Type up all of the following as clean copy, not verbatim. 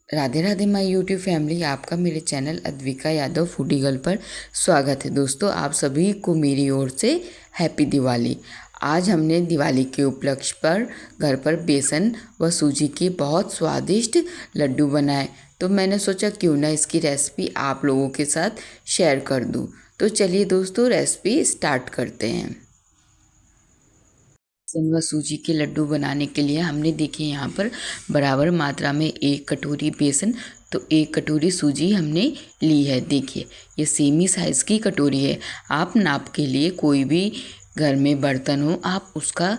Radhe Radhe my YouTube family, आपका मेरे channel Advika Yadav foodie girl पर स्वागत है। दोस्तों, आप सभी को मेरी ओर से हैप्पी दिवाली। आज हमने दिवाली के उपलक्ष्य पर घर पर बेसन व सूजी के बहुत स्वादिष्ट लड्डू बनाए, तो मैंने सोचा क्यों ना इसकी रेसिपी आप लोगों के साथ शेयर कर दूं। तो चलिए दोस्तों, रेसिपी स्टार्ट करते हैं। बेसन व सूजी के लड्डू बनाने के लिए हमने देखिए यहाँ पर बराबर मात्रा में 1 कटोरी बेसन तो 1 कटोरी सूजी हमने ली है। देखिए, ये सेमी साइज़ की कटोरी है। आप नाप के लिए कोई भी घर में बर्तन हो आप उसका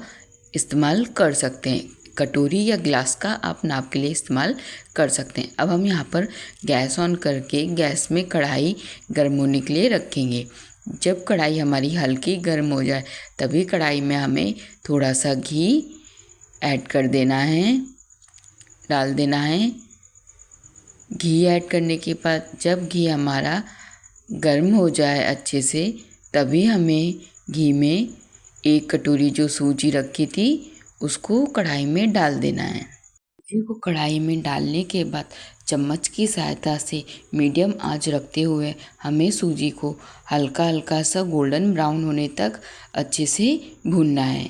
इस्तेमाल कर सकते हैं। कटोरी या ग्लास का आप नाप के लिए इस्तेमाल कर सकते हैं। अब हम यहाँ पर गैस ऑन करके गैस में कढ़ाई गर्म होने के लिए रखेंगे। जब कढ़ाई हमारी हल्की गर्म हो जाए तभी कढ़ाई में हमें थोड़ा सा घी ऐड कर देना है, डाल देना है। घी ऐड करने के बाद जब घी हमारा गर्म हो जाए अच्छे से, तभी हमें घी में 1 कटोरी जो सूजी रखी थी उसको कढ़ाई में डाल देना है। सूजी को कढ़ाई में डालने के बाद चम्मच की सहायता से मीडियम आंच रखते हुए हमें सूजी को हल्का हल्का सा गोल्डन ब्राउन होने तक अच्छे से भूनना है।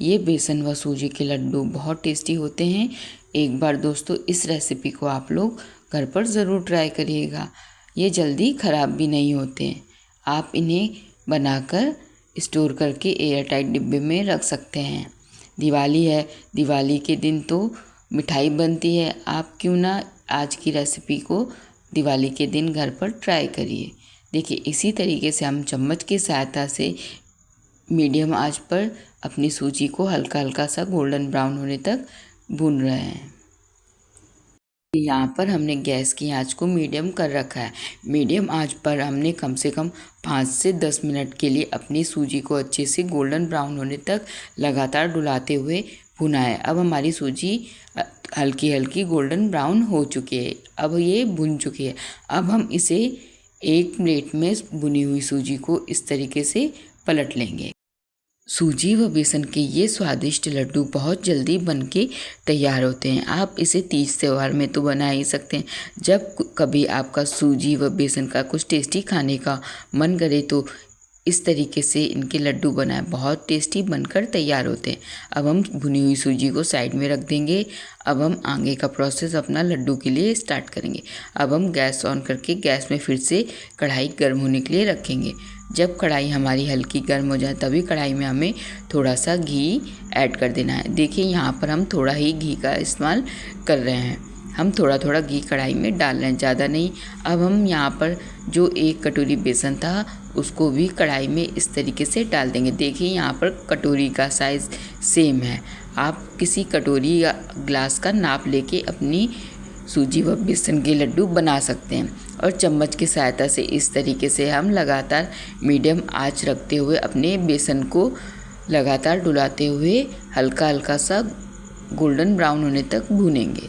ये बेसन व सूजी के लड्डू बहुत टेस्टी होते हैं। एक बार दोस्तों इस रेसिपी को आप लोग घर पर ज़रूर ट्राई करिएगा। ये जल्दी ख़राब भी नहीं होते हैं। आप इन्हें बनाकर स्टोर करके एयर टाइट डिब्बे में रख सकते हैं। दिवाली है, दिवाली के दिन तो मिठाई बनती है। आप क्यों ना आज की रेसिपी को दिवाली के दिन घर पर ट्राई करिए। देखिए, इसी तरीके से हम चम्मच की सहायता से मीडियम आंच पर अपनी सूजी को हल्का हल्का सा गोल्डन ब्राउन होने तक भून रहे हैं। यहाँ पर हमने गैस की आंच को मीडियम कर रखा है। मीडियम आंच पर हमने कम से कम 5 से 10 मिनट के लिए अपनी सूजी को अच्छे से गोल्डन ब्राउन होने तक लगातार डुलाते हुए भुना है। अब हमारी सूजी हल्की हल्की गोल्डन ब्राउन हो चुकी है। अब ये भुन चुकी है। अब हम इसे एक प्लेट में भुनी हुई सूजी को इस तरीके से पलट लेंगे। सूजी व बेसन के ये स्वादिष्ट लड्डू बहुत जल्दी बनके तैयार होते हैं। आप इसे तीज त्योहार में तो बना ही सकते हैं। जब कभी आपका सूजी व बेसन का कुछ टेस्टी खाने का मन करे तो इस तरीके से इनके लड्डू बनाएं, बहुत टेस्टी बनकर तैयार होते हैं। अब हम भुनी हुई सूजी को साइड में रख देंगे। अब हम आगे का प्रोसेस अपना लड्डू के लिए स्टार्ट करेंगे। अब हम गैस ऑन करके गैस में फिर से कढ़ाई गर्म होने के लिए रखेंगे। जब कढ़ाई हमारी हल्की गर्म हो जाए तभी कढ़ाई में हमें थोड़ा सा घी ऐड कर देना है। देखिए, यहाँ पर हम थोड़ा ही घी का इस्तेमाल कर रहे हैं। हम थोड़ा थोड़ा घी कढ़ाई में डाल रहे हैं, ज़्यादा नहीं। अब हम यहाँ पर जो 1 कटोरी बेसन था उसको भी कढ़ाई में इस तरीके से डाल देंगे। देखिए, यहाँ पर कटोरी का साइज़ सेम है। आप किसी कटोरी या ग्लास का नाप लेके अपनी सूजी व बेसन के लड्डू बना सकते हैं। और चम्मच की सहायता से इस तरीके से हम लगातार मीडियम आंच रखते हुए अपने बेसन को लगातार डुलाते हुए हल्का हल्का सा गोल्डन ब्राउन होने तक भूनेंगे।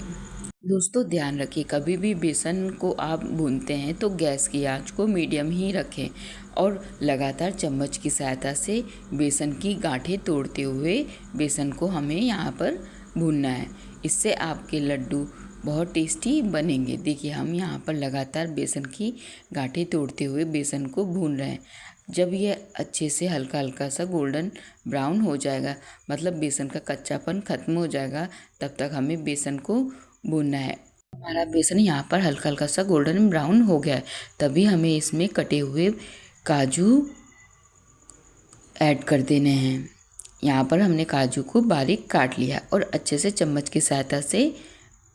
दोस्तों, ध्यान रखिए, कभी भी बेसन को आप भूनते हैं तो गैस की आंच को मीडियम ही रखें और लगातार चम्मच की सहायता से बेसन की गांठें तोड़ते हुए बेसन को हमें यहाँ पर भूनना है। इससे आपके लड्डू बहुत टेस्टी बनेंगे। देखिए, हम यहाँ पर लगातार बेसन की गांठें तोड़ते हुए बेसन को भून रहे हैं। जब ये अच्छे से हल्का हल्का सा गोल्डन ब्राउन हो जाएगा, मतलब बेसन का कच्चापन ख़त्म हो जाएगा, तब तक हमें बेसन को भूनना है। हमारा बेसन यहाँ पर हल्का हल्का सा गोल्डन ब्राउन हो गया है, तभी हमें इसमें कटे हुए काजू ऐड कर देने हैं। यहाँ पर हमने काजू को बारीक काट लिया और अच्छे से चम्मच की सहायता से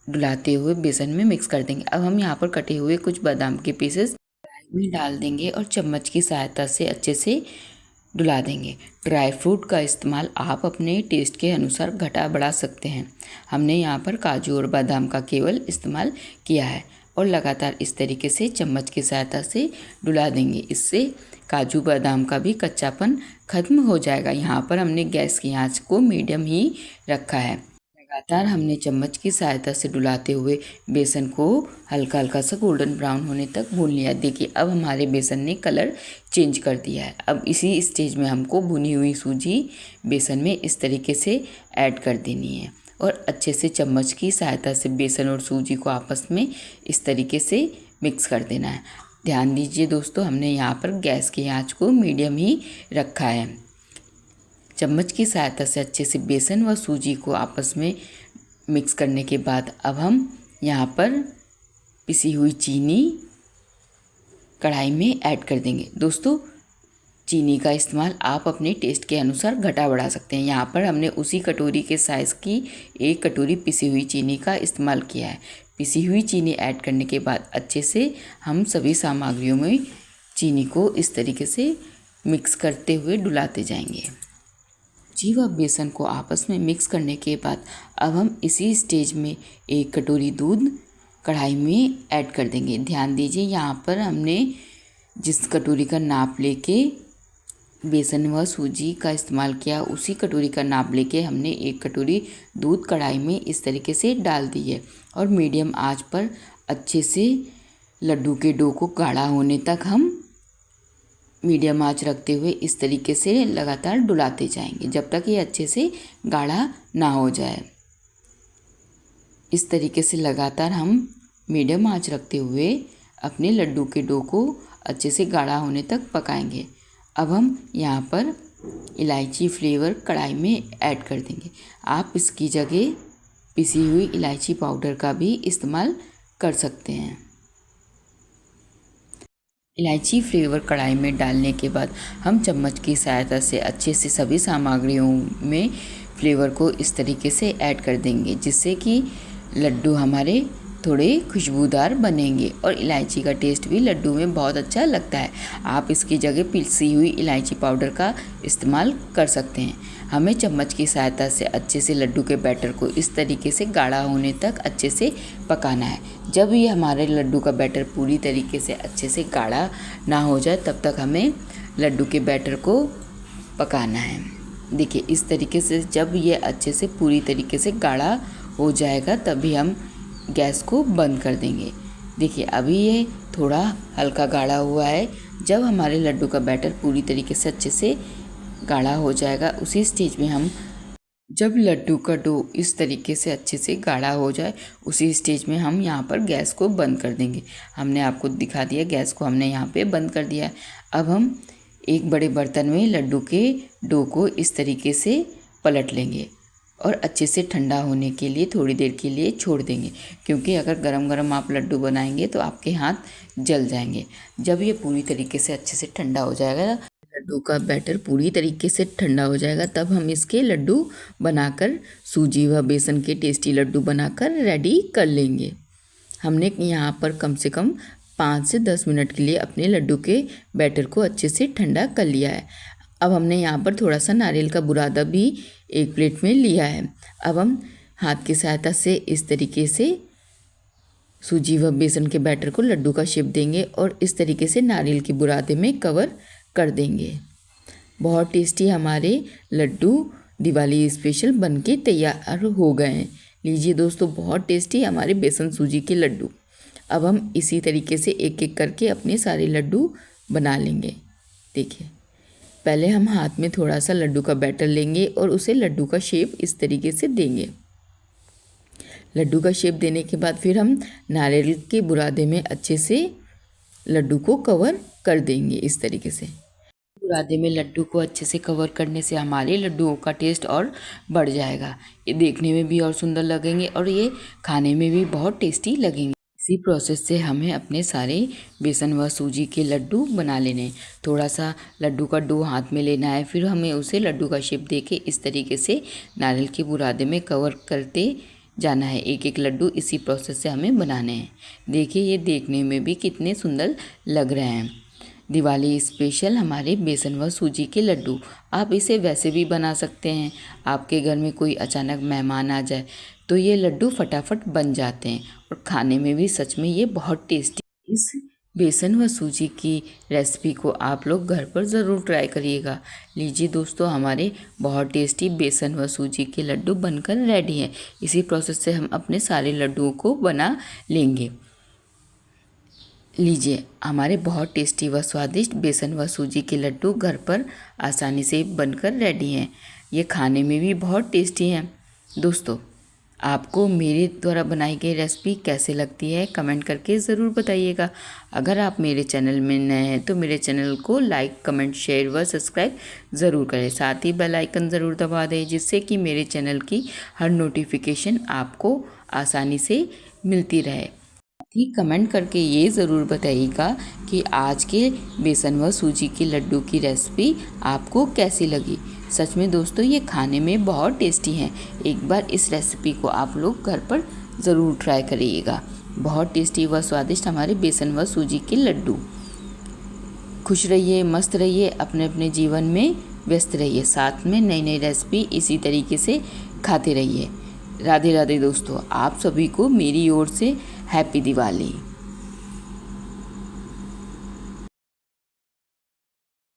डुलाते हुए बेसन में मिक्स कर देंगे। अब हम यहाँ पर कटे हुए कुछ बादाम के पीसेस कढ़ाई में डाल देंगे और चम्मच की सहायता से अच्छे से डुला देंगे। ड्राई फ्रूट का इस्तेमाल आप अपने टेस्ट के अनुसार घटा बढ़ा सकते हैं। हमने यहाँ पर काजू और बादाम का केवल इस्तेमाल किया है और लगातार इस तरीके से चम्मच की सहायता से डुला देंगे। इससे काजू बादाम का भी कच्चापन ख़त्म हो जाएगा। यहाँ पर हमने गैस की आंच को मीडियम ही रखा है। लगातार हमने चम्मच की सहायता से डुलाते हुए बेसन को हल्का हल्का सा गोल्डन ब्राउन होने तक भून लिया। देखिए, अब हमारे बेसन ने कलर चेंज कर दिया है। अब इसी स्टेज में हमको भुनी हुई सूजी बेसन में इस तरीके से ऐड कर देनी है और अच्छे से चम्मच की सहायता से बेसन और सूजी को आपस में इस तरीके से मिक्स कर देना है। ध्यान दीजिए दोस्तों, हमने यहाँ पर गैस की आंच को मीडियम ही रखा है। चम्मच की सहायता से अच्छे से बेसन व सूजी को आपस में मिक्स करने के बाद अब हम यहाँ पर पिसी हुई चीनी कढ़ाई में ऐड कर देंगे। दोस्तों, चीनी का इस्तेमाल आप अपने टेस्ट के अनुसार घटा बढ़ा सकते हैं। यहाँ पर हमने उसी कटोरी के साइज़ की 1 कटोरी पिसी हुई चीनी का इस्तेमाल किया है। पिसी हुई चीनी ऐड करने के बाद अच्छे से हम सभी सामग्रियों में चीनी को इस तरीके से मिक्स करते हुए डुलाते जाएंगे। जी व बेसन को आपस में मिक्स करने के बाद अब हम इसी स्टेज में 1 कटोरी दूध कढ़ाई में ऐड कर देंगे। ध्यान दीजिए, यहाँ पर हमने जिस कटोरी का नाप लेके बेसन व सूजी का इस्तेमाल किया, उसी कटोरी का नाप लेके हमने 1 कटोरी दूध कढ़ाई में इस तरीके से डाल दी है और मीडियम आंच पर अच्छे से लड्डू के डो को गाढ़ा होने तक हम मीडियम आंच रखते हुए इस तरीके से लगातार डुलाते जाएंगे जब तक ये अच्छे से गाढ़ा ना हो जाए। इस तरीके से लगातार हम मीडियम आंच रखते हुए अपने लड्डू के डो को अच्छे से गाढ़ा होने तक पकाएंगे। अब हम यहाँ पर इलायची फ्लेवर कढ़ाई में ऐड कर देंगे। आप इसकी जगह पिसी हुई इलायची पाउडर का भी इस्तेमाल कर सकते हैं। इलायची फ्लेवर कढ़ाई में डालने के बाद हम चम्मच की सहायता से अच्छे से सभी सामग्रियों में फ्लेवर को इस तरीके से ऐड कर देंगे, जिससे कि लड्डू हमारे थोड़े खुशबूदार बनेंगे और इलायची का टेस्ट भी लड्डू में बहुत अच्छा लगता है। आप इसकी जगह पिसी हुई इलायची पाउडर का इस्तेमाल कर सकते हैं। हमें चम्मच की सहायता से अच्छे से लड्डू के बैटर को इस तरीके से गाढ़ा होने तक अच्छे से पकाना है। जब ये हमारे लड्डू का बैटर पूरी तरीके से अच्छे से गाढ़ा ना हो जाए तब तक हमें लड्डू के बैटर को पकाना है। देखिए, इस तरीके से जब ये अच्छे से पूरी तरीके से गाढ़ा हो जाएगा तभी हम गैस को बंद कर देंगे। देखिए, अभी ये थोड़ा हल्का गाढ़ा हुआ है। जब हमारे लड्डू का बैटर पूरी तरीके से अच्छे से गाढ़ा हो जाएगा, उसी स्टेज में हम जब लड्डू का डो इस तरीके से अच्छे से गाढ़ा हो जाए, उसी स्टेज में हम यहाँ पर गैस को बंद कर देंगे। हमने आपको दिखा दिया, गैस को हमने यहाँ पे बंद कर दिया है। अब हम एक बड़े बर्तन में लड्डू के डो को इस तरीके से पलट लेंगे और अच्छे से ठंडा होने के लिए थोड़ी देर के लिए छोड़ देंगे, क्योंकि अगर गरम गरम आप लड्डू बनाएंगे तो आपके हाथ जल जाएंगे। जब ये पूरी तरीके से अच्छे से ठंडा हो जाएगा, लड्डू का बैटर पूरी तरीके से ठंडा हो जाएगा, तब हम इसके लड्डू बनाकर सूजी व बेसन के टेस्टी लड्डू बनाकर रेडी कर लेंगे। हमने यहाँ पर कम से कम 5 से 10 मिनट के लिए अपने लड्डू के बैटर को अच्छे से ठंडा कर लिया है। अब हमने यहाँ पर थोड़ा सा नारियल का बुरादा भी एक प्लेट में लिया है। अब हम हाथ की सहायता से इस तरीके से सूजी व बेसन के बैटर को लड्डू का शेप देंगे और इस तरीके से नारियल के बुरादे में कवर कर देंगे। बहुत टेस्टी हमारे लड्डू दिवाली स्पेशल बनके तैयार हो गए हैं। लीजिए दोस्तों, बहुत टेस्टी हमारे बेसन सूजी के लड्डू। अब हम इसी तरीके से एक एक करके अपने सारे लड्डू बना लेंगे। देखिए, पहले हम हाथ में थोड़ा सा लड्डू का बैटर लेंगे और उसे लड्डू का शेप इस तरीके से देंगे। लड्डू का शेप देने के बाद फिर हम नारियल के बुरादे में अच्छे से लड्डू को कवर कर देंगे। इस तरीके से बुरादे में लड्डू को अच्छे से कवर करने से हमारे लड्डुओं का टेस्ट और बढ़ जाएगा। ये देखने में भी और सुंदर लगेंगे और ये खाने में भी बहुत टेस्टी लगेंगे। इसी प्रोसेस से हमें अपने सारे बेसन व सूजी के लड्डू बना लेने हैं। थोड़ा सा लड्डू का डो हाथ में लेना है, फिर हमें उसे लड्डू का शेप देके इस तरीके से नारियल के बुरादे में कवर करते जाना है। एक एक लड्डू इसी प्रोसेस से हमें बनाने हैं। देखिए, ये देखने में भी कितने सुंदर लग रहे हैं। दिवाली स्पेशल हमारे बेसन व सूजी के लड्डू। आप इसे वैसे भी बना सकते हैं। आपके घर में कोई अचानक मेहमान आ जाए तो ये लड्डू फटाफट बन जाते हैं और खाने में भी सच में ये बहुत टेस्टी। इस बेसन व सूजी की रेसिपी को आप लोग घर पर ज़रूर ट्राई करिएगा। लीजिए दोस्तों, हमारे बहुत टेस्टी बेसन व सूजी के लड्डू बनकर रेडी हैं। इसी प्रोसेस से हम अपने सारे लड्डुओं को बना लेंगे। लीजिए, हमारे बहुत टेस्टी व स्वादिष्ट बेसन व सूजी के लड्डू घर पर आसानी से बनकर रेडी हैं। ये खाने में भी बहुत टेस्टी हैं। दोस्तों, आपको मेरे द्वारा बनाई गई रेसिपी कैसे लगती है कमेंट करके ज़रूर बताइएगा। अगर आप मेरे चैनल में नए हैं तो मेरे चैनल को लाइक कमेंट शेयर व सब्सक्राइब ज़रूर करें। साथ ही बेल आइकन ज़रूर दबा दें जिससे कि मेरे चैनल की हर नोटिफिकेशन आपको आसानी से मिलती रहे। ही कमेंट करके ये ज़रूर बताइएगा कि आज के बेसन व सूजी के लड्डू की रेसिपी आपको कैसी लगी। सच में दोस्तों ये खाने में बहुत टेस्टी हैं। एक बार इस रेसिपी को आप लोग घर पर ज़रूर ट्राई करिएगा। बहुत टेस्टी व स्वादिष्ट हमारे बेसन व सूजी के लड्डू। खुश रहिए, मस्त रहिए, अपने अपने जीवन में व्यस्त रहिए, साथ में नई नई रेसिपी इसी तरीके से खाते रहिए। राधे राधे दोस्तों, आप सभी को मेरी ओर से हैप्पी दिवाली।